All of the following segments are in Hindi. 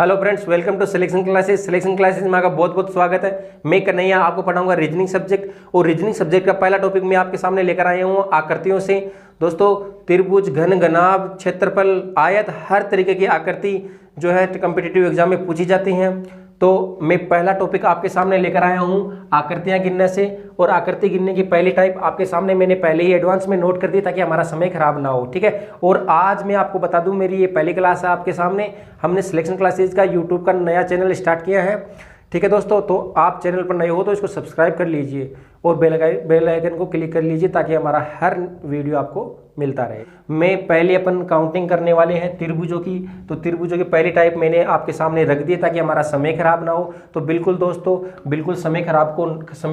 Hello friends, welcome to Selection Classes. Selection Classes में आपका बहुत बहुत स्वागत है। मैं कन्हैया आपको पढ़ाऊंगा रीजनिंग सब्जेक्ट, और रीजनिंग सब्जेक्ट का पहला टॉपिक मैं आपके सामने लेकर आया हूँ आकृतियों से। दोस्तों, त्रिभुज, घन, घनाभ, क्षेत्रफल, आयत, हर तरीके की आकृति जो है कॉम्पिटिटिव एग्जाम में पूछी जाती हैं। तो मैं पहला टॉपिक आपके सामने लेकर आया हूँ आकृतियां गिनने से, और आकृति गिनने की पहली टाइप आपके सामने मैंने पहले ही एडवांस में नोट कर दी ताकि हमारा समय खराब ना हो। ठीक है, और आज मैं आपको बता दूं, मेरी ये पहली क्लास है आपके सामने। हमने सिलेक्शन क्लासेज का यूट्यूब का नया चैनल स्टार्ट किया है। ठीक है दोस्तों, तो आप चैनल पर नए हो तो इसको सब्सक्राइब कर लीजिए और बेल आइकन को क्लिक कर लीजिए ताकि हमारा हर वीडियो आपको मिलता रहे। मैं पहले अपन काउंटिंग करने वाले हैं त्रिभुजों की, तो त्रिभुजों की पहली टाइप मैंने आपके सामने रख दी ताकि हमारा समय खराब ना हो। तो बिल्कुल दोस्तों, बिल्कुल समय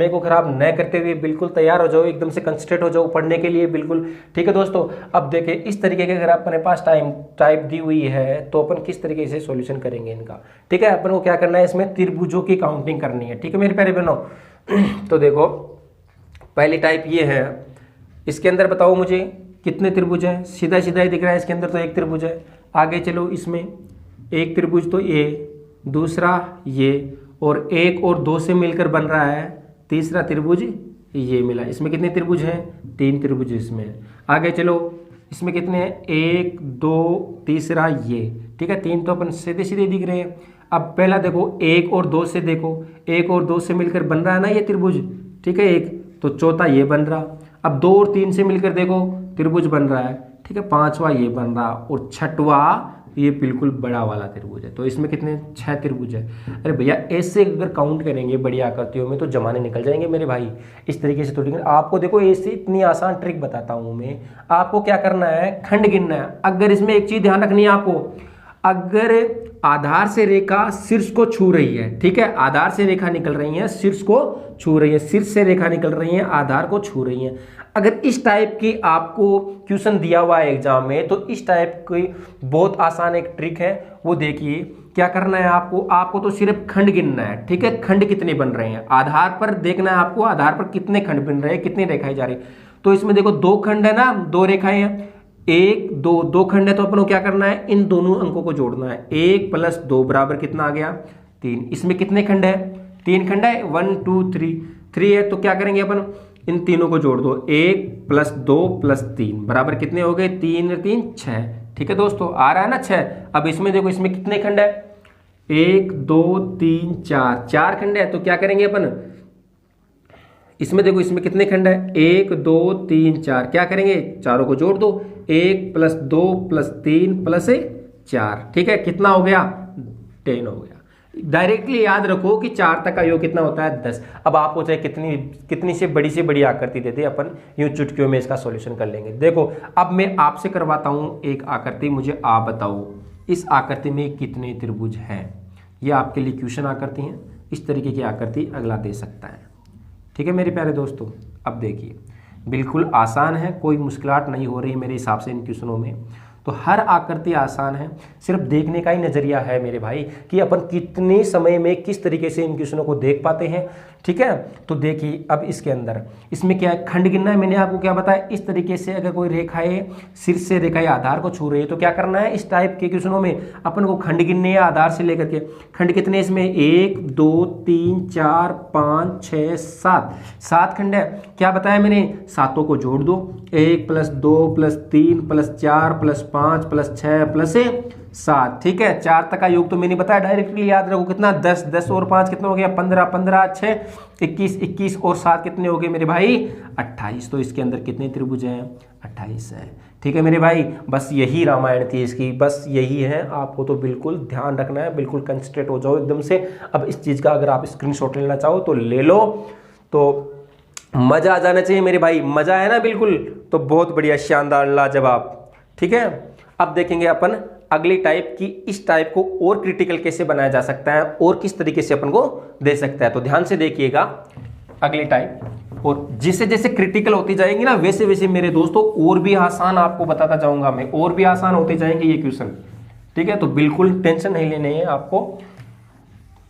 को खराब न करते हुए बिल्कुल तैयार हो जाओ, एकदम से कंसंट्रेट हो जाओ पढ़ने के लिए बिल्कुल। ठीक है दोस्तों, अब देखिए इस तरीके के अगर अपने पास टाइप दी हुई है तो अपन किस तरीके से सॉल्यूशन करेंगे इनका। ठीक है, अपन को क्या करना है, इसमें त्रिभुजों की काउंटिंग करनी है। ठीक है मेरे प्यारे बहनों, तो देखो पहली टाइप ये है। इसके अंदर बताओ मुझे कितने त्रिभुज हैं। सीधा सीधा ही दिख रहा है, इसके अंदर तो एक त्रिभुज है। आगे चलो, इसमें एक त्रिभुज तो ये, दूसरा ये, और एक और दो से मिलकर बन रहा है तीसरा त्रिभुज ये मिला। इसमें कितने त्रिभुज हैं? तीन त्रिभुज इसमें। आगे चलो, इसमें कितने हैं? एक, दो, तीसरा ये। ठीक है, तीन तो अपन सीधे सीधे दिख रहे हैं। अब पहला देखो, एक और दो से देखो, एक और दो से मिलकर बन रहा है ना ये त्रिभुज। ठीक है, एक तो चौथा ये बन रहा। अब दो और तीन से मिलकर देखो त्रिभुज बन रहा है। ठीक है, पांचवा ये बन रहा, और छठवा ये बिल्कुल बड़ा वाला त्रिभुज है। तो इसमें कितने? 6 त्रिभुज है। अरे भैया, ऐसे अगर काउंट करेंगे बड़ी आकृतियों में तो जमाने निकल जाएंगे मेरे भाई। इस तरीके से थोड़ी आपको देखो, ऐसी इतनी आसान ट्रिक बताता हूं मैं। आपको क्या करना है, खंड गिनना है। अगर इसमें एक चीज ध्यान रखनी है आपको, अगर आधार से रेखा शीर्ष को छू रही है, ठीक है, आधार से रेखा निकल रही है, शीर्ष को छू रही है, शीर्ष से रेखा निकल रही है, आधार को छू रही है। अगर इस टाइप की आपको क्वेश्चन दिया हुआ है एग्जाम में, तो इस टाइप की बहुत आसान एक ट्रिक है, वो देखिए क्या करना है आपको तो सिर्फ खंड गिनना है। ठीक है, खंड कितने बन रहे हैं आधार पर देखना है आपको, आधार पर कितने खंड बन रहे हैं, कितनी रेखाएं जा रही। तो इसमें देखो दो खंड है ना, दो रेखाएं हैं, एक दो, दो खंड है, तो अपन को क्या करना है, इन दोनों अंकों को जोड़ना है। 1 + 2 बराबर कितना आ गया? 3। इसमें कितने खंड है? 3 खंड है, 1 2 3 है। तो क्या करेंगे अपन, इन तीनों को जोड़ दो। 1 + 2 + 3 बराबर कितने हो गए? 3 3 6। ठीक है दोस्तों, आ रहा है ना 6। अब इसमें देखो, इसमें कितने खंड है? 1 2 3 4, 4 खंड है। तो क्या करेंगे अपन, इसमें देखो, इसमें कितने खंड है? 1 2 3 4। क्या करेंगे, चारों को जोड़ दो। 1 + 2 + 3 + 4। ठीक है, कितना हो गया? 10 हो गया। डायरेक्टली याद रखो कि 4 तक का योग कितना होता है? 10। अब आपको चाहे कितनी से बड़ी आकृति देते, अपन यूं चुटकियों में इसका सॉल्यूशन कर लेंगे। देखो, अब मैं आपसे करवाता हूं एक आकृति, मुझे आप बताओ इस आकृति में कितने त्रिभुज हैं। ये आपके लिए क्वेश्चन आकृति है। इस तरीके की आकृति अगला दे सकता है। ठीक है मेरे प्यारे दोस्तों, अब देखिए बिल्कुल आसान है, कोई मुश्किलात नहीं हो रही है मेरे हिसाब से इन क्वेश्चनों में। तो हर आकृति आसान है, सिर्फ देखने का ही नजरिया है मेरे भाई कि अपन कितने समय में किस तरीके से इन क्वेश्चनों को देख पाते हैं। ठीक है, तो देखिए अब इसके अंदर, इसमें क्या है, खंड गिनना है। मैंने आपको क्या बताया, इस तरीके से अगर कोई रेखाएं शीर्ष से रेखाएं आधार को छू रही है तो क्या करना है, इस टाइप के क्वेश्चनों में अपन को खंड गिनने है आधार से लेकर के। खंड कितने इसमें? 1 2 3 4 5 6 7, 7 खंड है। क्या बताया मैंने, सातों को जोड़ दो। 1 + 2 + 3 + 4 + 5 + 6 + 7। ठीक है, 4 तक का योग तो मैंने बताया, डायरेक्टली याद रखो कितना? 10, 10 और 5 कितना हो गया? 15, 15 6 21, 21 और 7 कितने हो गए मेरे भाई? 28। तो इसके अंदर कितने त्रिभुज हैं? 28 है। ठीक है मेरे भाई, बस यही रामायण थी इसकी, बस यही है। आपको तो बिल्कुल ध्यान रखना है, बिल्कुल कंसंट्रेट हो जाओ एकदम से। अब इस चीज का अगर आप स्क्रीनशॉट लेना चाहो तो ले लो, तो मजा आ जाना चाहिए मेरे भाई। मजा है ना बिल्कुल, तो बहुत बढ़िया, शानदार, लाजवाब। ठीक है, अब देखेंगे अपन अगली टाइप की, इस टाइप को और क्रिटिकल कैसे बनाया जा सकता है और किस तरीके से अपन को दे सकता है। तो ध्यान से देखिएगा अगली टाइप, और जैसे जैसे क्रिटिकल होती जाएंगी ना, वैसे वैसे मेरे दोस्तों और भी आसान आपको बताता जाऊंगा मैं, और भी आसान होते जाएंगे ये क्वेश्चन। ठीक है, तो बिल्कुल टेंशन नहीं लेनी है आपको,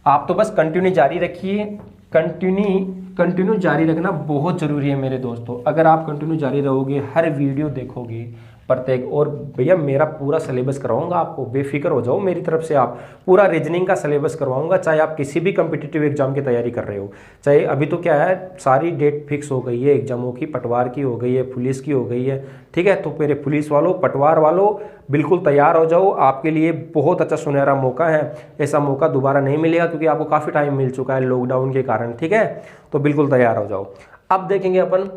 आप तो बस कंटिन्यू जारी रखिए। कंटिन्यू जारी रखना बहुत जरूरी है मेरे दोस्तों। अगर आप कंटिन्यू जारी रहोगे, हर वीडियो देखोगे, प्रत्येक। और भैया मेरा पूरा सिलेबस करवाऊंगा आपको, बेफिक्र हो जाओ, मेरी तरफ से आप पूरा रीजनिंग का सिलेबस करवाऊंगा, चाहे आप किसी भी कम्पिटिटिव एग्जाम की तैयारी कर रहे हो। चाहे अभी तो क्या है, सारी डेट फिक्स हो गई है एग्जामों की, पटवार की हो गई है, पुलिस की हो गई है, ठीक है। तो मेरे पुलिस वालों, पटवार वालों, बिल्कुल तैयार हो जाओ, आपके लिए बहुत अच्छा सुनहरा मौका है। ऐसा मौका दोबारा नहीं मिलेगा क्योंकि आपको काफ़ी टाइम मिल चुका है लॉकडाउन के कारण, ठीक है। तो बिल्कुल तैयार हो जाओ। अब देखेंगे अपन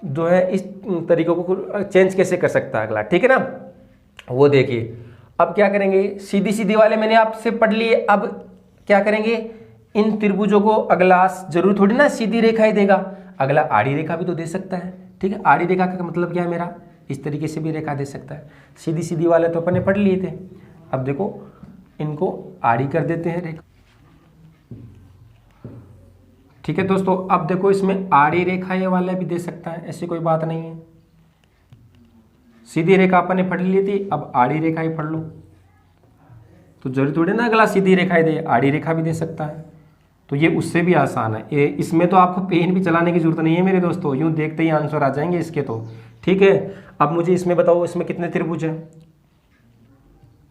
जो है इस तरीकों को चेंज कैसे कर सकता है अगला, ठीक है ना, वो देखिए। अब क्या करेंगे, सीधी सीधी वाले मैंने आपसे पढ़ लिए, अब क्या करेंगे, इन त्रिभुजों को अगला जरूर थोड़ी ना सीधी रेखा ही देगा, अगला आड़ी रेखा भी तो दे सकता है, ठीक है। आड़ी रेखा का मतलब क्या है मेरा, इस तरीके से भी रेखा दे सकता है। सीधी सीधी वाले तो अपन ने पढ़ लिए थे, अब देखो इनको आड़ी कर देते हैं रेखा, ठीक है दोस्तों। अब देखो इसमें आड़ी रेखा ये वाला भी दे सकता है, ऐसी कोई बात नहीं है। सीधी रेखा अपन ने पढ़ ली थी, अब आड़ी रेखा ही पढ़ लो, तो जरूरी थोड़ी ना अगला सीधी रेखा ही दे, आड़ी रेखा भी दे सकता है। तो ये उससे भी आसान है, इसमें तो आपको पेन भी चलाने की जरूरत नहीं है मेरे दोस्तों, यूं देखते ही आंसर आ जाएंगे इसके तो, ठीक है। अब मुझे इसमें बताओ, इसमें कितने त्रिभुज हैं।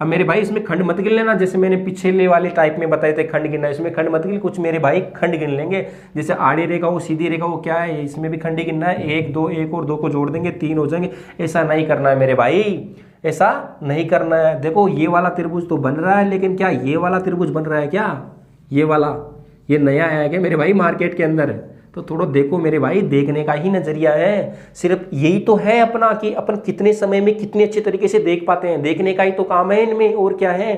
अब मेरे भाई इसमें खंड मत गिन लेना, जैसे मैंने पिछले वाले टाइप में बताए थे खंड गिनना, इसमें खंड मत गिन, कुछ मेरे भाई खंड गिन लेंगे। जैसे आड़ी रेखा हो, सीधी रेखा हो, क्या है, इसमें भी खंड ही गिनना है, 1 2, 1 और 2 को जोड़ देंगे 3 हो जाएंगे। ऐसा नहीं करना है मेरे भाई, ऐसा नहीं करना है। देखो ये वाला त्रिभुज तो बन रहा है, लेकिन क्या ये वाला त्रिभुज बन रहा है क्या, ये वाला, ये नया है क्या मेरे भाई मार्केट के अंदर, तो थोड़ा देखो मेरे भाई, देखने का ही नजरिया है, सिर्फ यही तो है अपना कि अपन कितने समय में कितने अच्छे तरीके से देख पाते हैं, देखने का ही तो काम है इनमें, और क्या है,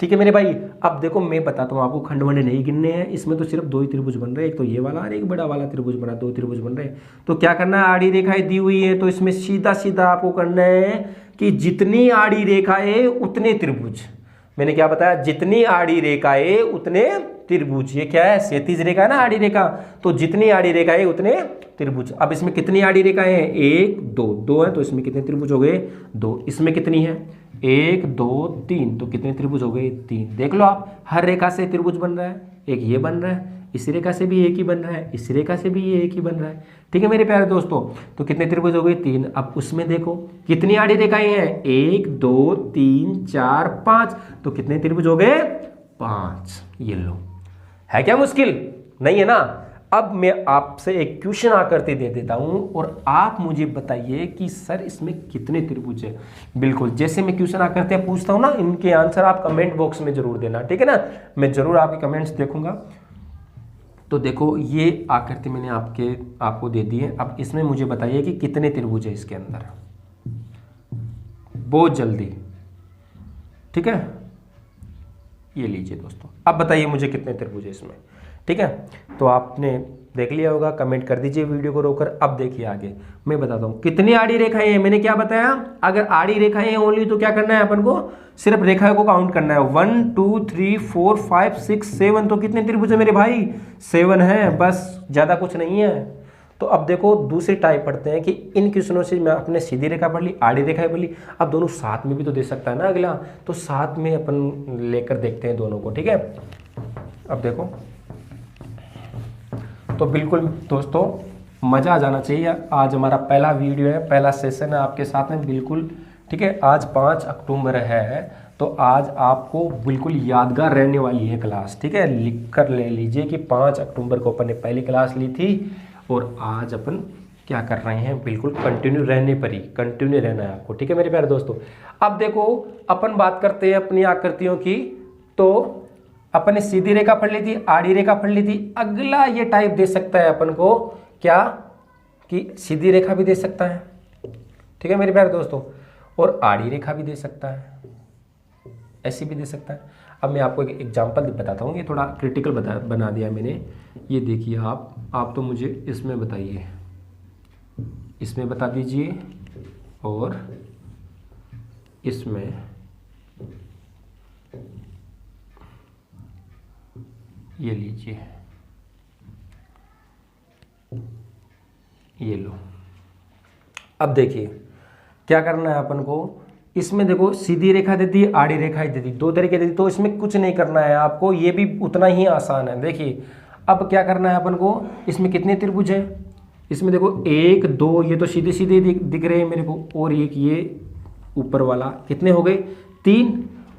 ठीक है मेरे भाई। अब देखो मैं बताता हूँ आपको, खंड वंड नहीं गिनने हैं, इसमें तो सिर्फ 2 ही त्रिभुज बन रहे हैं, एक तो ये वाला और एक बड़ा वाला त्रिभुज बना, 2 त्रिभुज बन रहे हैं। तो क्या करना है, आड़ी रेखाएं दी हुई है, तो इसमें सीधा सीधा आपको करना है कि जितनी आड़ी रेखाएं उतने त्रिभुज। मैंने क्या बताया, जितनी आड़ी रेखाएं उतने त्रिभुज। ये क्या है, क्षैतिज रेखा है ना आड़ी रेखा, तो जितनी आड़ी रेखाएं उतने त्रिभुज। अब इसमें कितनी आड़ी रेखाएं हैं, 1 2, 2 है, तो इसमें कितने त्रिभुज हो गए, 2। इसमें कितनी है, 1 2 3, तो कितने त्रिभुज हो गए, 3। देख लो आप, हर रेखा से त्रिभुज बन रहा है, एक ये बन रहा है, इस रेखा से भी एक ही बन रहा है, इस रेखा से भी ये एक ही बन रहा है, ठीक है मेरे प्यारे दोस्तों। तो कितने त्रिभुज हो गए, 3। अब उसमें देखो कितनी आड़ी रेखाएं हैं, 1 2 3 4 5, तो कितने त्रिभुज हो गए, 5। ये लो, है क्या मुश्किल, नहीं है ना। अब मैं आपसे एक क्वेश्चन आकृति दे देता हूं और आप मुझे बताइए कि सर इसमें कितने त्रिभुज है। बिल्कुल जैसे मैं क्वेश्चन आकृतियां पूछता हूं ना, इनके आंसर आप कमेंट बॉक्स में जरूर देना, ठीक है ना, मैं जरूर आपके कमेंट्स देखूंगा। तो देखो ये आकृति मैंने आपको दे दी है, अब इसमें मुझे बताइए कि कितने त्रिभुज है इसके अंदर, बहुत जल्दी, ठीक है। ये लीजिए दोस्तों, अब बताइए मुझे कितने त्रिभुज है इसमें, ठीक है। तो आपने देख लिया होगा, कमेंट कर दीजिए वीडियो को रोककर। अब देखिए आगे मैं बताता हूँ कितनी आड़ी रेखाएं हैं। मैंने क्या बताया, अगर आड़ी रेखाएं हैं ओनली तो क्या करना है अपन को, सिर्फ रेखाओं को काउंट करना है, 1 2 3 4 5 6 7, तो कितने त्रिभुज है मेरे भाई, 7 है, बस ज्यादा कुछ नहीं है। तो अब देखो दूसरी टाइप पढ़ते हैं कि इन क्वेश्चनों से मैं अपने सीधी रेखा पढ़ ली, आड़ी रेखा पढ़ ली, अब दोनों साथ में भी तो दे सकता है ना अगला, तो साथ में अपन लेकर देखते हैं दोनों को, ठीक है। अब देखो, तो बिल्कुल दोस्तों मज़ा आ जाना चाहिए। आज हमारा पहला वीडियो है, पहला सेशन है आपके साथ में, बिल्कुल ठीक है। आज 5 अक्टूबर है, तो आज आपको बिल्कुल यादगार रहने वाली है क्लास, ठीक है। लिख कर ले लीजिए कि 5 अक्टूबर को अपन ने पहली क्लास ली थी और आज अपन क्या कर रहे हैं, बिल्कुल कंटिन्यू रहने पर ही, कंटिन्यू रहना है आपको, ठीक है मेरे प्यारे दोस्तों। अब देखो अपन बात करते हैं अपनी आकृतियों की, तो अपन ने सीधी रेखा पढ़ ली थी, आड़ी रेखा पढ़ ली थी। अगला ये टाइप दे सकता है अपन को क्या, कि सीधी रेखा भी दे सकता है, ठीक है मेरे प्यारे दोस्तों, और आड़ी रेखा भी दे सकता है, ऐसी भी दे सकता है। अब मैं आपको एक एग्जांपल बताता हूँ, ये थोड़ा क्रिटिकल बना दिया मैंने। ये देखिए आप तो मुझे इसमें बताइए, इसमें बता दीजिए, और इसमें ये लीजिए, ये लो। अब देखिए क्या करना है अपन को, इसमें देखो सीधी रेखा दे दी, आड़ी रेखा दे दी, 2 तरीके दे दी, तो इसमें कुछ नहीं करना है आपको, ये भी उतना ही आसान है। देखिए अब क्या करना है अपन को, इसमें कितने त्रिभुज हैं, इसमें देखो 1 2 ये तो सीधे सीधे दिख रहे हैं मेरे को, और एक ये ऊपर वाला, कितने हो गए 3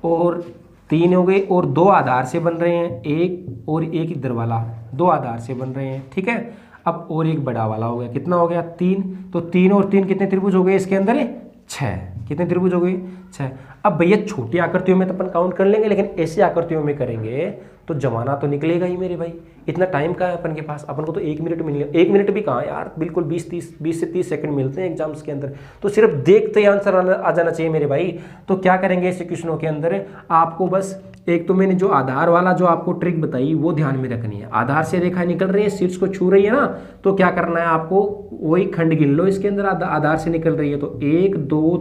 और 3 हो गए, और 2 आधार से बन रहे हैं, एक और एक इधर वाला 2 आधार से बन रहे हैं, ठीक है। अब और एक बड़ा वाला हो गया, कितना हो गया 3, तो 3 और 3 कितने त्रिभुज हो गए इसके अंदर 6, कितने त्रिभुज हो गए 6। अब भैया छोटी आकृतियों में तो अपन काउंट कर लेंगे, लेकिन ऐसी आकृतियों में करेंगे तो जमाना तो निकलेगा ही मेरे भाई। इतना टाइम कहाँ है अपन के पास, अपन को तो 1 मिनट मिल, 1 मिनट भी कहाँ यार, बिल्कुल 20 से 30 सेकंड मिलते हैं एग्जाम्स के अंदर, तो सिर्फ देखते ही आंसर आ जाना चाहिए मेरे भाई। तो क्या करेंगे ऐसे क्वेश्चनों के अंदर, आपको बस एक तो मैंने जो आधार वाला जो आपको ट्रिक बताई वो ध्यान में रखनी है। आधार से रेखा निकल रही है, शीर्ष को छू रही है ना, तो क्या करना है आपको, वही खंड गिन लो इसके अंदर आधार से निकल रही है, तो 1 2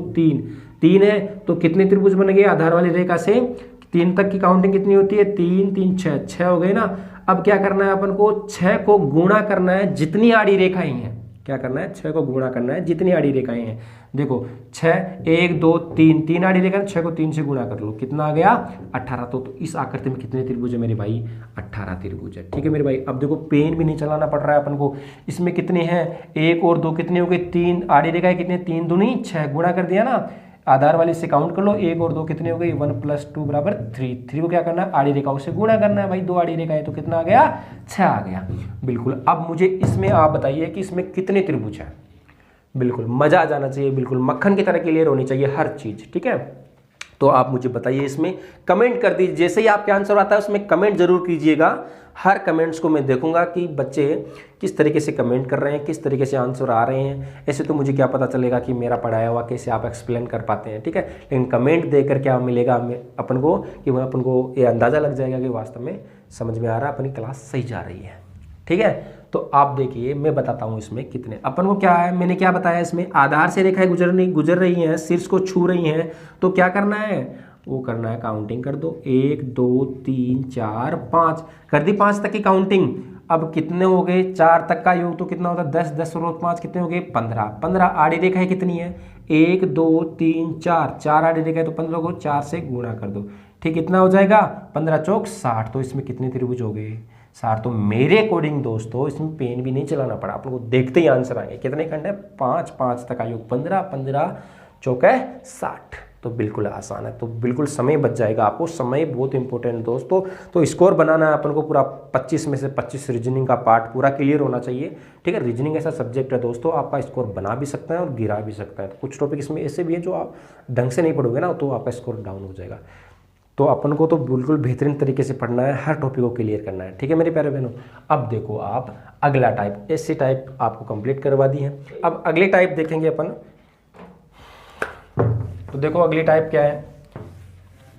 3 है, तो कितने त्रिभुज बन गए आधार वाली रेखा से, 3 तक की काउंटिंग कितनी होती है, 3 3 6 हो गए ना। अब क्या करना है अपन को, 6 को गुणा करना है जितनी आड़ी रेखाएं हैं, क्या करना है 6 को गुणा करना है जितनी आड़ी रेखाएं हैं। देखो 6 1 2 3 आड़ी रेखा, 6 को 3 से गुणा कर लो, कितना आ गया 18। तो इस आकृति में कितने त्रिभुज है मेरे भाई, 18 त्रिभुज है, ठीक है मेरे भाई। अब देखो पेन भी नहीं चलाना पड़ रहा है अपन को, इसमें कितने हैं 1 और 2 कितने हो गए 3, आड़ी रेखाएं कितने 3 दूनी 6, गुणा कर दिया ना, आधार वाले से काउंट कर लो, 1 और 2 कितने हो गए 1 + 2 = 3, 3 को क्या करना है आड़ी रेखाओं से गुणा करना है भाई, 2 आड़ी रेखाएं, तो कितना आ गया 6 आ गया। बिल्कुल, अब मुझे इसमें आप बताइए कि इसमें कितने त्रिभुज हैं। बिल्कुल मजा आ जाना चाहिए, बिल्कुल मक्खन की तरह क्लियर होनी चाहिए हर चीज, ठीक है। तो आप मुझे बताइए, इसमें कमेंट कर दीजिए, जैसे ही आपके आंसर आता है उसमें कमेंट जरूर कीजिएगा। हर कमेंट्स को मैं देखूंगा कि बच्चे किस तरीके से कमेंट कर रहे हैं, किस तरीके से आंसर आ रहे हैं। ऐसे तो मुझे क्या पता चलेगा कि मेरा पढ़ाया हुआ कैसे आप एक्सप्लेन कर पाते हैं, ठीक है। लेकिन कमेंट देकर क्या मिलेगा अपन को, कि वह अपन को ये अंदाज़ा लग जाएगा कि वास्तव में समझ में आ रहा है, अपनी क्लास सही जा रही है, ठीक है। तो आप देखिए मैं बताता हूँ इसमें कितने, अपन को क्या है, मैंने क्या बताया, इसमें आधार से रेखाएं गुजर रही हैं, शीर्ष को छू रही हैं, तो क्या करना है, वो करना है काउंटिंग कर दो, 1 2 3 4 5 कर दी, 5 तक की काउंटिंग। अब कितने हो गए 4 तक का योग तो कितना होता है 10, 10 और 5 कितने हो गए 15 आड़ी रेखाएं कितनी है 1 2 3 4 आड़ी रेखाएं, तो 15 को 4 से गुणा कर दो, ठीक, कितना हो जाएगा 15 चौक 60। तो इसमें कितने त्रिभुज हो गए 60। तो मेरे अकॉर्डिंग दोस्तों इसमें पेन भी नहीं चलाना पड़ा, आप लोगों को देखते ही आंसर आएंगे। कितने खंड है 5 तक का योग 15 चौक 60, तो बिल्कुल आसान है। तो बिल्कुल समय बच जाएगा आपको, समय बहुत इंपॉर्टेंट है दोस्तों। तो स्कोर बनाना है अपन को पूरा 25 में से 25 रीजनिंग का पार्ट पूरा क्लियर होना चाहिए, ठीक है। रीजनिंग ऐसा सब्जेक्ट है दोस्तों, आपका स्कोर बना भी सकता है और गिरा भी सकता है। तो कुछ टॉपिक इसमें ऐसे भी है जो आप ढंग से नहीं पढ़ोगे ना तो आपका स्कोर डाउन हो जाएगा। तो अपन को तो बिल्कुल बेहतरीन तरीके से पढ़ना है, हर टॉपिक को क्लियर करना है, ठीक है मेरे प्यारे बहनों। अब देखो आप अगला टाइप, ऐसे टाइप आपको कंप्लीट करवा दी है। अब अगले टाइप देखेंगे अपन, तो देखो अगली टाइप क्या है,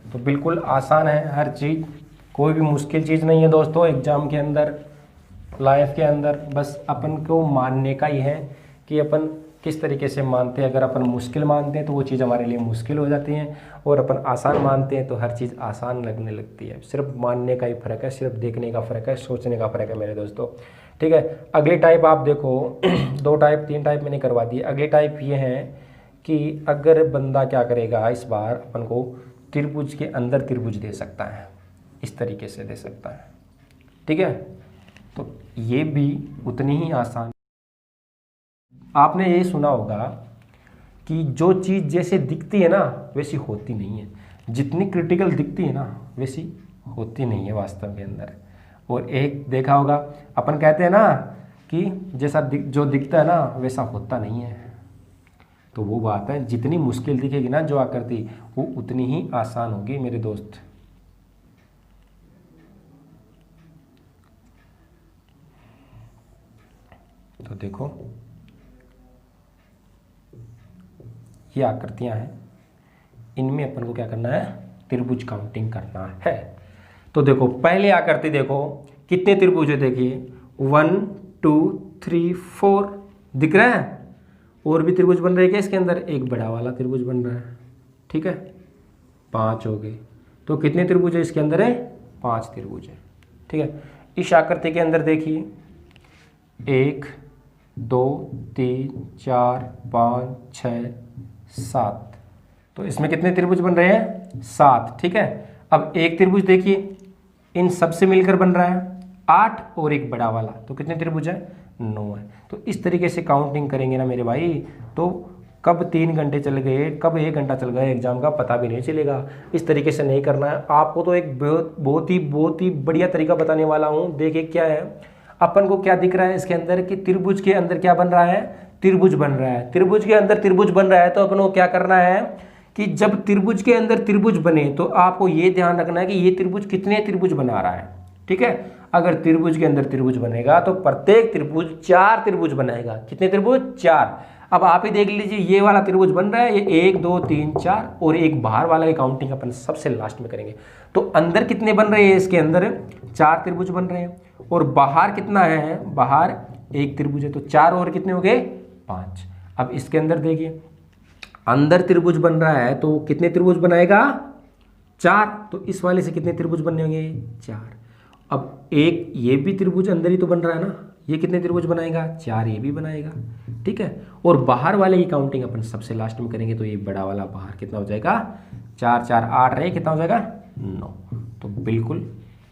तो बिल्कुल आसान है हर चीज़, कोई भी मुश्किल चीज़ नहीं है दोस्तों। एग्जाम के अंदर, लाइफ के अंदर बस अपन को मानने का ही है कि अपन किस तरीके से मानते हैं। अगर अपन मुश्किल मानते हैं तो वो चीज़ हमारे लिए मुश्किल हो जाती है, और अपन आसान मानते हैं तो हर चीज़ आसान लगने लगती है। सिर्फ मानने का ही फ़र्क है, सिर्फ देखने का फ़र्क है, सोचने का फ़र्क है मेरे दोस्तों, ठीक है। अगली टाइप आप देखो 2 टाइप 3 टाइप मैंने करवा दी। अगली टाइप ये है कि अगर बंदा क्या करेगा, इस बार अपन को त्रिभुज के अंदर त्रिभुज दे सकता है, इस तरीके से दे सकता है, ठीक है। तो ये भी उतनी ही आसान। आपने ये सुना होगा कि जो चीज़ जैसे दिखती है ना वैसी होती नहीं है, जितनी क्रिटिकल दिखती है ना वैसी होती नहीं है वास्तव के अंदर। और एक देखा होगा, अपन कहते हैं ना कि जैसा जो दिखता है ना वैसा होता नहीं है। तो वो बात है, जितनी मुश्किल दिखेगी ना जो आकृति, वो उतनी ही आसान होगी मेरे दोस्त। तो देखो ये आकृतियां हैं, इनमें अपन को क्या करना है, त्रिभुज काउंटिंग करना है। तो देखो पहले आकृति देखो कितने त्रिभुज है, देखिए 1 2 3 4 दिख रहा है। और भी त्रिभुज बन रहे हैं क्या इसके अंदर, एक बड़ा वाला त्रिभुज बन रहा है, ठीक है, 5 हो गए। तो कितने त्रिभुज है इसके अंदर है, 5 त्रिभुज है, ठीक है। इस आकृति के अंदर देखिए 1 2 3 4 5 6 7, तो इसमें कितने त्रिभुज बन रहे हैं 7, ठीक है। अब एक त्रिभुज देखिए इन सब से मिलकर बन रहा है 8 और एक बड़ा वाला, तो कितने त्रिभुज है 9 है। तो इस तरीके से काउंटिंग करेंगे ना मेरे भाई, तो कब 3 घंटे चल गए, कब 1 घंटा चल गया एग्जाम का पता भी नहीं चलेगा। इस तरीके से नहीं करना है आपको। तो एक बहुत ही बढ़िया तरीका बताने वाला हूँ। देखिए क्या है, अपन को क्या दिख रहा है इसके अंदर कि त्रिभुज के अंदर क्या बन रहा है, त्रिभुज बन रहा है। त्रिभुज के अंदर त्रिभुज बन रहा है तो अपन को क्या करना है कि जब त्रिभुज के अंदर त्रिभुज बने तो आपको ये ध्यान रखना है कि ये त्रिभुज कितने त्रिभुज बना रहा है। ठीक है, अगर त्रिभुज के अंदर त्रिभुज बनेगा तो प्रत्येक त्रिभुज 4 त्रिभुज बनाएगा। कितने त्रिभुज? 4। अब आप ही देख लीजिए, ये वाला त्रिभुज बन रहा है, ये 1 2 3 4 और एक बाहर वाला की काउंटिंग अपन सबसे लास्ट में करेंगे। तो अंदर कितने बन रहे हैं, इसके अंदर 4 त्रिभुज बन रहे हैं और बाहर कितना है, बाहर 1 त्रिभुज है। तो 4 और कितने हो गए? 5। अब इसके अंदर देखिए, अंदर त्रिभुज बन रहा है तो कितने त्रिभुज बनाएगा? 4। तो इस वाले से कितने त्रिभुज बनने होंगे? 4। अब एक ये भी त्रिभुज अंदर ही तो बन रहा है ना, ये कितने त्रिभुज बनाएगा? 4 ये भी बनाएगा। ठीक है, और बाहर वाले की काउंटिंग अपन सबसे लास्ट में करेंगे। तो ये बड़ा वाला बाहर कितना हो जाएगा? 4 4 8 रहे, कितना हो जाएगा? 9। तो बिल्कुल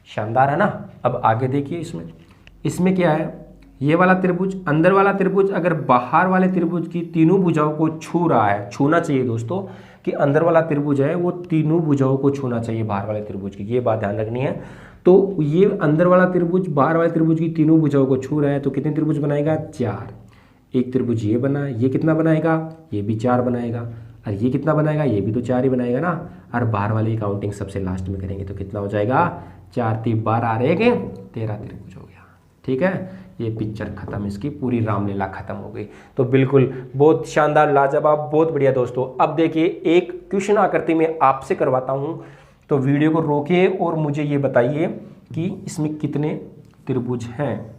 शानदार है ना। अब आगे देखिए, इसमें क्या है, ये वाला त्रिभुज, अंदर वाला त्रिभुज अगर बाहर वाले त्रिभुज की तीनों भुजाओं को छू रहा है, छूना चाहिए दोस्तों कि अंदर वाला त्रिभुज है वो तीनों भुजाओं को छूना चाहिए बाहर वाले त्रिभुज की, ये बात ध्यान रखनी है। तो ये अंदर वाला त्रिभुज बाहर वाले त्रिभुज की तीनों भुजाओं को छू रहा है तो कितने त्रिभुज बनाएगा? 4। एक त्रिभुज ये बना, ये कितना बनाएगा? ये भी 4 बनाएगा। और ये कितना बनाएगा? ये भी तो 4 ही बनाएगा ना। और बाहर वाले की काउंटिंग सबसे लास्ट में करेंगे तो कितना हो जाएगा? 4 3 12 रहेंगे, 13 त्रिभुज हो गया। ठीक है, ये पिक्चर खत्म, इसकी पूरी रामलीला खत्म हो गई। तो बिल्कुल बहुत शानदार, लाजवाब, बहुत बढ़िया दोस्तों। अब देखिए एक क्वेश्चन आकृति में आपसे करवाता हूँ, तो वीडियो को रोकिए और मुझे ये बताइए कि इसमें कितने त्रिभुज हैं।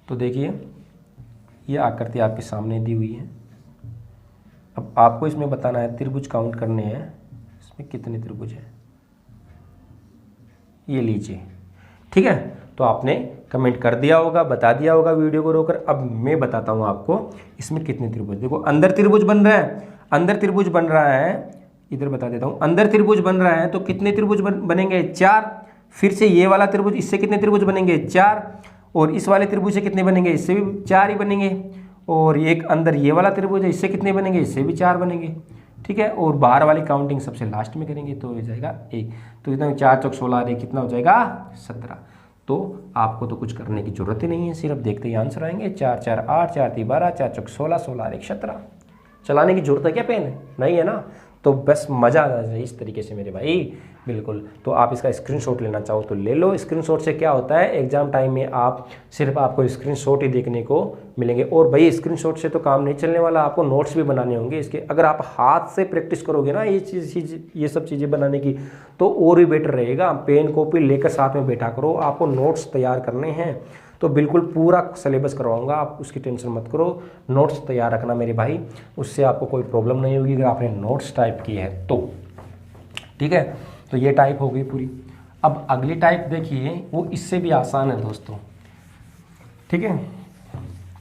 तो देखिए ये आकृति आपके सामने दी हुई है। अब आपको इसमें बताना है, त्रिभुज काउंट करने हैं, इसमें कितने त्रिभुज हैं ये लीजिए। ठीक है, तो आपने कमेंट कर दिया होगा, बता दिया होगा वीडियो को रोककर। अब मैं बताता हूँ आपको इसमें कितने त्रिभुज। देखो अंदर त्रिभुज बन रहा है, अंदर त्रिभुज बन रहा है, इधर बता देता हूँ, अंदर त्रिभुज बन रहा है तो कितने त्रिभुज बनेंगे? 4। फिर से ये वाला त्रिभुज, इससे कितने त्रिभुज बनेंगे? 4। और इस वाले त्रिभुज से कितने बनेंगे? इससे भी 4 ही बनेंगे। और एक अंदर ये वाला त्रिभुज है, इससे कितने बनेंगे? इससे भी 4 बनेंगे। ठीक है, और बाहर वाली काउंटिंग सबसे लास्ट में करेंगे तो हो जाएगा 1। तो इतना 4 चौक 16 कितना हो जाएगा? 17। तो आपको तो कुछ करने की जरूरत ही नहीं है, सिर्फ देखते ही आंसर आएंगे। 4 4 8 4 3 12 4 चौक 16 16 1 17। चलाने की जरूरत है क्या पेन? नहीं है ना। तो बस मज़ा आ जाए इस तरीके से मेरे भाई, बिल्कुल। तो आप इसका स्क्रीनशॉट लेना चाहो तो ले लो। स्क्रीनशॉट से क्या होता है, एग्जाम टाइम में आप सिर्फ आपको स्क्रीनशॉट ही देखने को मिलेंगे। और भाई स्क्रीनशॉट से तो काम नहीं चलने वाला, आपको नोट्स भी बनाने होंगे इसके। अगर आप हाथ से प्रैक्टिस करोगे ना ये सब चीज़ें बनाने की तो और भी बेटर रहेगा। पेन कॉपी लेकर साथ में बैठा करो, आपको नोट्स तैयार करने हैं। तो बिल्कुल पूरा सिलेबस करवाऊंगा, आप उसकी टेंशन मत करो। नोट्स तैयार रखना मेरे भाई, उससे आपको कोई प्रॉब्लम नहीं होगी अगर आपने नोट्स टाइप की है तो। ठीक है, तो ये टाइप हो गई पूरी। अब अगली टाइप देखिए, वो इससे भी आसान है दोस्तों। ठीक है,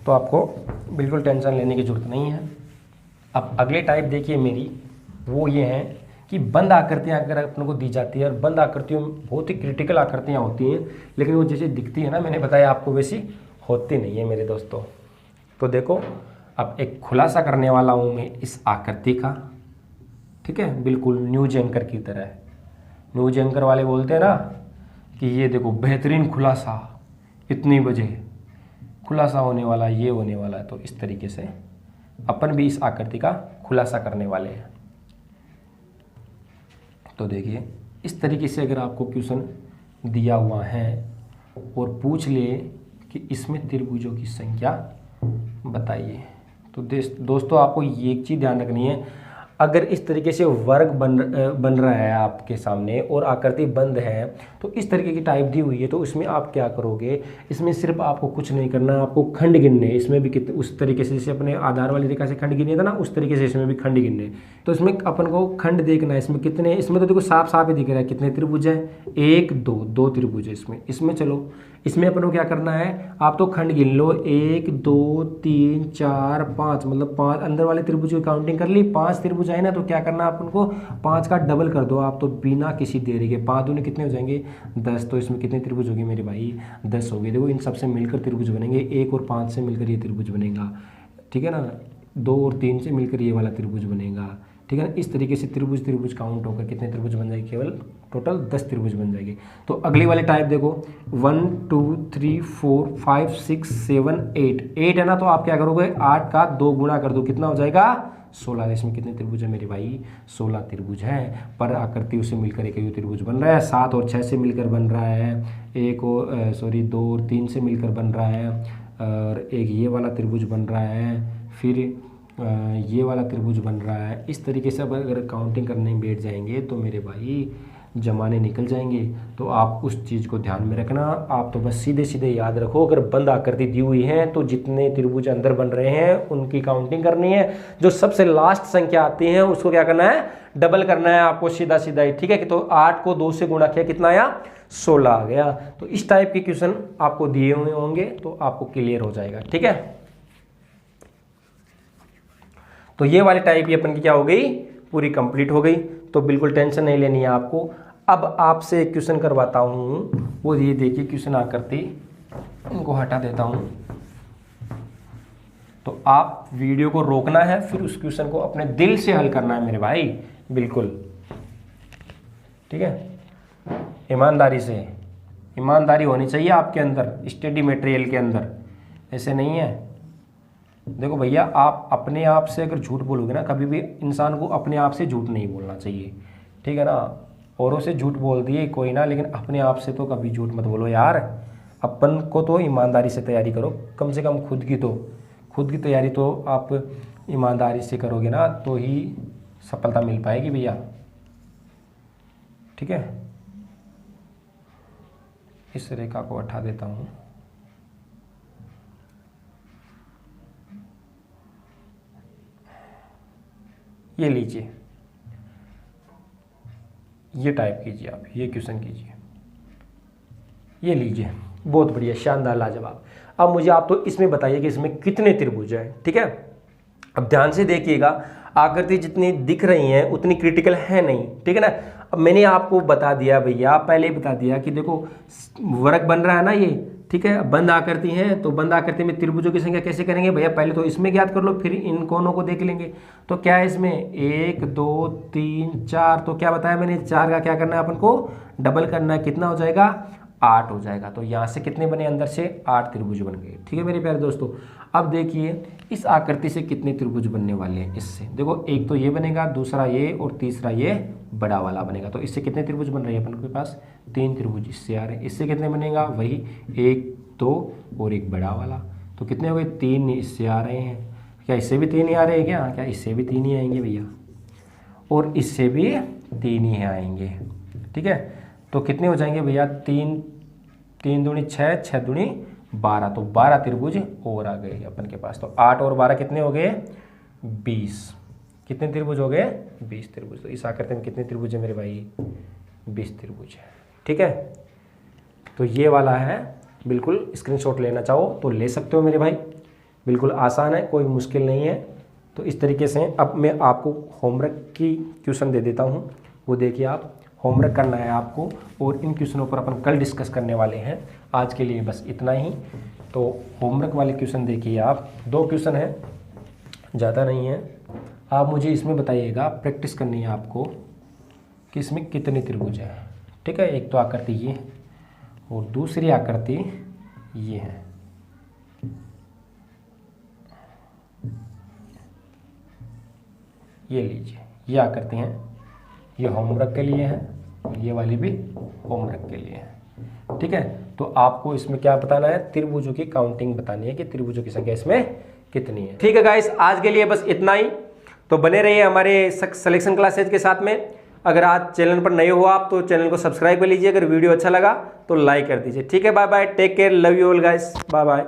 तो आपको बिल्कुल टेंशन लेने की जरूरत नहीं है। अब अगली टाइप देखिए मेरी, वो ये है कि बंद आकृतियाँ अगर अपने को दी जाती है, और बंद आकृतियों में बहुत ही क्रिटिकल आकृतियाँ होती हैं, लेकिन वो जैसे दिखती है ना, मैंने बताया आपको, वैसी होती नहीं है मेरे दोस्तों। तो देखो अब एक खुलासा करने वाला हूँ मैं इस आकृति का। ठीक है, बिल्कुल न्यूज एंकर की तरह। न्यूज एंकर वाले बोलते हैं ना कि ये देखो बेहतरीन खुलासा, इतनी बजे खुलासा होने वाला, ये होने वाला है। तो इस तरीके से अपन भी इस आकृति का खुलासा करने वाले हैं। तो देखिए इस तरीके से अगर आपको क्वेश्चन दिया हुआ है और पूछ ले कि इसमें त्रिभुजों की संख्या बताइए, तो दोस्तों आपको ये एक चीज़ ध्यान रखनी है, अगर इस तरीके से वर्ग बन रहा है आपके सामने और आकृति बंद है, तो इस तरीके की टाइप दी हुई है, तो इसमें आप क्या करोगे, इसमें सिर्फ आपको कुछ नहीं करना, आपको खंड गिनने। इसमें भी कितने उस तरीके से जैसे अपने आधार वाली रेखा से खंड गिने था ना, उस तरीके से इसमें भी खंड गिनने। तो इसमें अपन को खंड देखना है, इसमें कितने, इसमें तो देखो साफ साफ ही दिख रहा है कितने त्रिभुज है, 1 2 त्रिभुज है इसमें। चलो इसमें अपन को क्या करना है, आप तो खंड गिन लो, 1 2 3 4 5, मतलब 5 अंदर वाले त्रिभुज की काउंटिंग कर ली, 5 त्रिभुज आए ना, तो क्या करना है अपन को, 5 का डबल कर दो आप, तो बिना किसी देरी के 5 दूनी कितने हो जाएंगे 10, तो इसमें कितने त्रिभुज होगी मेरे भाई 10 हो गए। देखो इन सबसे मिलकर त्रिभुज बनेंगे, 1 और 5 से मिलकर ये त्रिभुज बनेगा, ठीक है ना, 2 और 3 से मिलकर ये वाला त्रिभुज बनेगा, ठीक है ना। इस तरीके से त्रिभुज त्रिभुज काउंट होकर कितने त्रिभुज बन जाएंगे, केवल टोटल 10 त्रिभुज बन जाएंगे। तो अगली वाले टाइप देखो, 1 2 3 4 5 6 7 8 है ना, तो आप क्या करोगे 8 का 2 गुणा कर दो, कितना हो जाएगा 16। इसमें कितने त्रिभुज है मेरे भाई 16 त्रिभुज है। पर आकृतियों से मिलकर एक त्रिभुज बन रहा है, 7 और 6 से मिलकर बन रहा है, 2 और 3 से मिलकर बन रहा है, और एक ये वाला त्रिभुज बन रहा है, फिर ये वाला त्रिभुज बन रहा है। इस तरीके से अब अगर काउंटिंग करने बैठ जाएंगे तो मेरे भाई जमाने निकल जाएंगे। तो आप उस चीज़ को ध्यान में रखना, आप तो बस सीधे सीधे याद रखो, अगर बंद आकृति दी हुई है तो जितने त्रिभुज अंदर बन रहे हैं उनकी काउंटिंग करनी है, जो सबसे लास्ट संख्या आती है उसको क्या करना है, डबल करना है आपको, सीधा सीधा ही, ठीक है। कि तो 8 को 2 से गुणा किया, कितना आया 16 आ गया। तो इस टाइप के क्वेश्चन आपको दिए हुए होंगे तो आपको क्लियर हो जाएगा, ठीक है। तो ये वाली टाइप ये अपन की क्या हो गई, पूरी कंप्लीट हो गई। तो बिल्कुल टेंशन नहीं लेनी है आपको। अब आपसे एक क्वेश्चन करवाता हूँ, वो ये देखिए क्वेश्चन आकृति, इनको हटा देता हूँ। तो आप वीडियो को रोकना है, फिर उस क्वेश्चन को अपने दिल से हल करना है मेरे भाई, बिल्कुल, ठीक है। ईमानदारी से, ईमानदारी होनी चाहिए आपके अंदर, स्टडी मटेरियल के अंदर, ऐसे नहीं है। देखो भैया, आप अपने आप से अगर झूठ बोलोगे ना, कभी भी इंसान को अपने आप से झूठ नहीं बोलना चाहिए, ठीक है ना। औरों से झूठ बोल दिए कोई ना, लेकिन अपने आप से तो कभी झूठ मत बोलो यार। अपन को तो ईमानदारी से तैयारी करो, कम से कम खुद की तैयारी तो आप ईमानदारी से करोगे ना, तो ही सफलता मिल पाएगी भैया, ठीक है। इस रेखा को हटा देता हूँ। ये लीजिए, ये टाइप कीजिए आप, ये क्वेश्चन कीजिए, ये लीजिए, बहुत बढ़िया, शानदार, लाजवाब। अब मुझे आप तो इसमें बताइए कि इसमें कितने त्रिभुज हैं, ठीक है। अब ध्यान से देखिएगा, आकृति जितनी दिख रही हैं उतनी क्रिटिकल है नहीं, ठीक है ना। अब मैंने आपको बता दिया भैया, पहले ही बता दिया कि देखो वर्ग बन रहा है ना ये, ठीक है। बंद आकृति है, तो बंद आकृति में त्रिभुजों की संख्या कैसे करेंगे भैया, पहले तो इसमें ज्ञात कर लो, फिर इन कोनों को देख लेंगे। तो क्या है इसमें 1 2 3 4, तो क्या बताया मैंने, 4 का क्या करना है अपन को, डबल करना है, कितना हो जाएगा 8 हो जाएगा। तो यहाँ से कितने बने, अंदर से 8 त्रिभुज बन गए, ठीक है मेरे प्यारे दोस्तों। अब देखिए इस आकृति से कितने त्रिभुज बनने वाले हैं। इससे देखो, एक तो ये बनेगा, दूसरा ये, और तीसरा ये बड़ा वाला बनेगा। तो इससे कितने त्रिभुज बन रहे हैं अपन के पास, 3 त्रिभुज इससे आ रहे हैं। इससे कितने बनेगा, वही 1 2 और एक बड़ा वाला। तो कितने हो गए, 3 इससे आ रहे हैं। क्या इससे भी 3 ही आ रहे हैं क्या इससे भी 3 ही आएंगे भैया, और इससे भी 3 ही आएंगे, ठीक है। तो कितने हो जाएंगे भैया, 3 दूनी 6, 6 दूनी 12, तो 12 त्रिभुज और आ गए अपन के पास। तो 8 और 12 कितने हो गए, 20। कितने त्रिभुज हो गए, 20 त्रिभुज। तो इस आकृति में कितने त्रिभुज है मेरे भाई, 20 त्रिभुज है, ठीक है। तो ये वाला है, बिल्कुल स्क्रीनशॉट लेना चाहो तो ले सकते हो मेरे भाई, बिल्कुल आसान है, कोई मुश्किल नहीं है। तो इस तरीके से अब मैं आपको होमवर्क की क्वेश्चन दे देता हूँ, वो देखिए आप, होमवर्क करना है आपको, और इन क्वेश्चनों पर अपन कल डिस्कस करने वाले हैं। आज के लिए बस इतना ही। तो होमवर्क वाले क्वेश्चन देखिए आप, 2 क्वेश्चन हैं, ज़्यादा नहीं है। आप मुझे इसमें बताइएगा, प्रैक्टिस करनी है आपको कि इसमें कितने त्रिभुज हैं, ठीक है। एक तो आकृति ये है और दूसरी आकृति ये है। ये लीजिए, ये आकृति हैं, ये होमवर्क के लिए है, और ये वाली भी होमवर्क के लिए है, ठीक है। तो आपको इसमें क्या बताना है, त्रिभुजों की काउंटिंग बतानी है कि त्रिभुजों की संख्या इसमें कितनी है, ठीक है गाइस। आज के लिए बस इतना ही। तो बने रहिए हमारे सिलेक्शन क्लासेज के साथ में। अगर आज चैनल पर नए हो आप तो चैनल को सब्सक्राइब कर लीजिए, अगर वीडियो अच्छा लगा तो लाइक कर दीजिए, ठीक है। Bye bye, take care, love you all guys, bye bye.